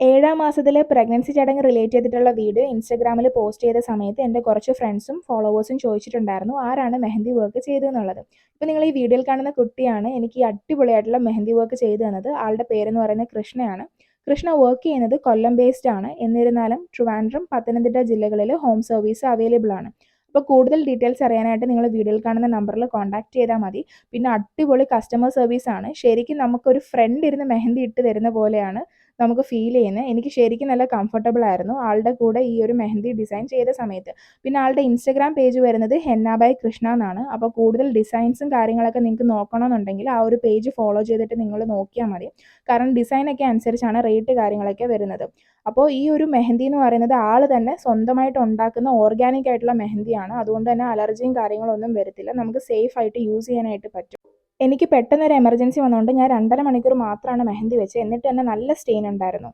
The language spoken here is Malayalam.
7ാം മാസത്തിലെ പ്രഗ്നൻസി ചടങ്ങ് റിലേറ്റ് ചെയ്തിട്ടുള്ള വീഡിയോ ഇൻസ്റ്റാഗ്രാമിൽ പോസ്റ്റ് ചെയ്ത സമയത്ത് എൻ്റെ കുറച്ച് ഫ്രണ്ട്സും ഫോളോവേഴ്സും ചോദിച്ചിട്ടുണ്ടായിരുന്നു ആരാണ് മെഹന്തി വർക്ക് ചെയ്തതെന്നുള്ളത്. ഇപ്പോൾ നിങ്ങൾ ഈ വീഡിയോയിൽ കാണുന്ന കുട്ടിയാണ് എനിക്ക് ഈ അടിപൊളിയായിട്ടുള്ള മെഹന്തി വർക്ക് ചെയ്തു തന്നത്. ആളുടെ പേരെന്ന് പറയുന്നത് കൃഷ്ണയാണ്. കൃഷ്ണ വർക്ക് ചെയ്യുന്നത് കൊല്ലം ബേസ്ഡ് ആണ്. എന്നിരുന്നാലും ട്രിവാൻഡ്രം, പത്തനംതിട്ട ജില്ലകളിൽ ഹോം സർവീസ് അവൈലബിൾ ആണ്. അപ്പോൾ കൂടുതൽ ഡീറ്റെയിൽസ് അറിയാനായിട്ട് നിങ്ങൾ വീഡിയോയിൽ കാണുന്ന നമ്പറിൽ കോൺടാക്ട് ചെയ്താൽ മതി. പിന്നെ അടിപൊളി കസ്റ്റമർ സർവീസ് ആണ്. ശരിക്കും നമുക്കൊരു ഫ്രണ്ട് ഇരുന്ന് മെഹന്തി ഇട്ട് തരുന്ന പോലെയാണ് നമുക്ക് ഫീൽ ചെയ്യുന്നത്. എനിക്ക് ശരിക്കും നല്ല കംഫർട്ടബിൾ ആയിരുന്നു ആളുടെ കൂടെ ഈ ഒരു മെഹന്തി ഡിസൈൻ ചെയ്ത സമയത്ത്. പിന്നെ ആളുടെ ഇൻസ്റ്റഗ്രാം പേജ് വരുന്നത് ഹെന്ന ബൈ കൃഷ്ണ എന്നാണ്. അപ്പോൾ കൂടുതൽ ഡിസൈൻസും കാര്യങ്ങളൊക്കെ നിങ്ങൾക്ക് നോക്കണമെന്നുണ്ടെങ്കിൽ ആ ഒരു പേജ് ഫോളോ ചെയ്തിട്ട് നിങ്ങൾ നോക്കിയാൽ മതി. കാരണം ഡിസൈനൊക്കെ അനുസരിച്ചാണ് റേറ്റ് കാര്യങ്ങളൊക്കെ വരുന്നത്. അപ്പോൾ ഈ ഒരു മെഹന്തി എന്ന് പറയുന്നത് ആൾ തന്നെ സ്വന്തമായിട്ട് ഉണ്ടാക്കുന്ന ഓർഗാനിക് ആയിട്ടുള്ള മെഹന്തിയാണ്. അതുകൊണ്ട് തന്നെ അലർജിയും കാര്യങ്ങളൊന്നും വരത്തില്ല. നമുക്ക് സേഫ് ആയിട്ട് യൂസ് ചെയ്യാനായിട്ട് പറ്റും. എനിക്ക് പെട്ടെന്നൊരു എമർജൻസി വന്നതുകൊണ്ട് ഞാൻ 2.5 മണിക്കൂർ മാത്രമാണ് മെഹന്തി വെച്ചത്. എന്നിട്ട് തന്നെ നല്ല സ്റ്റെയിൻ ഉണ്ടായിരുന്നു.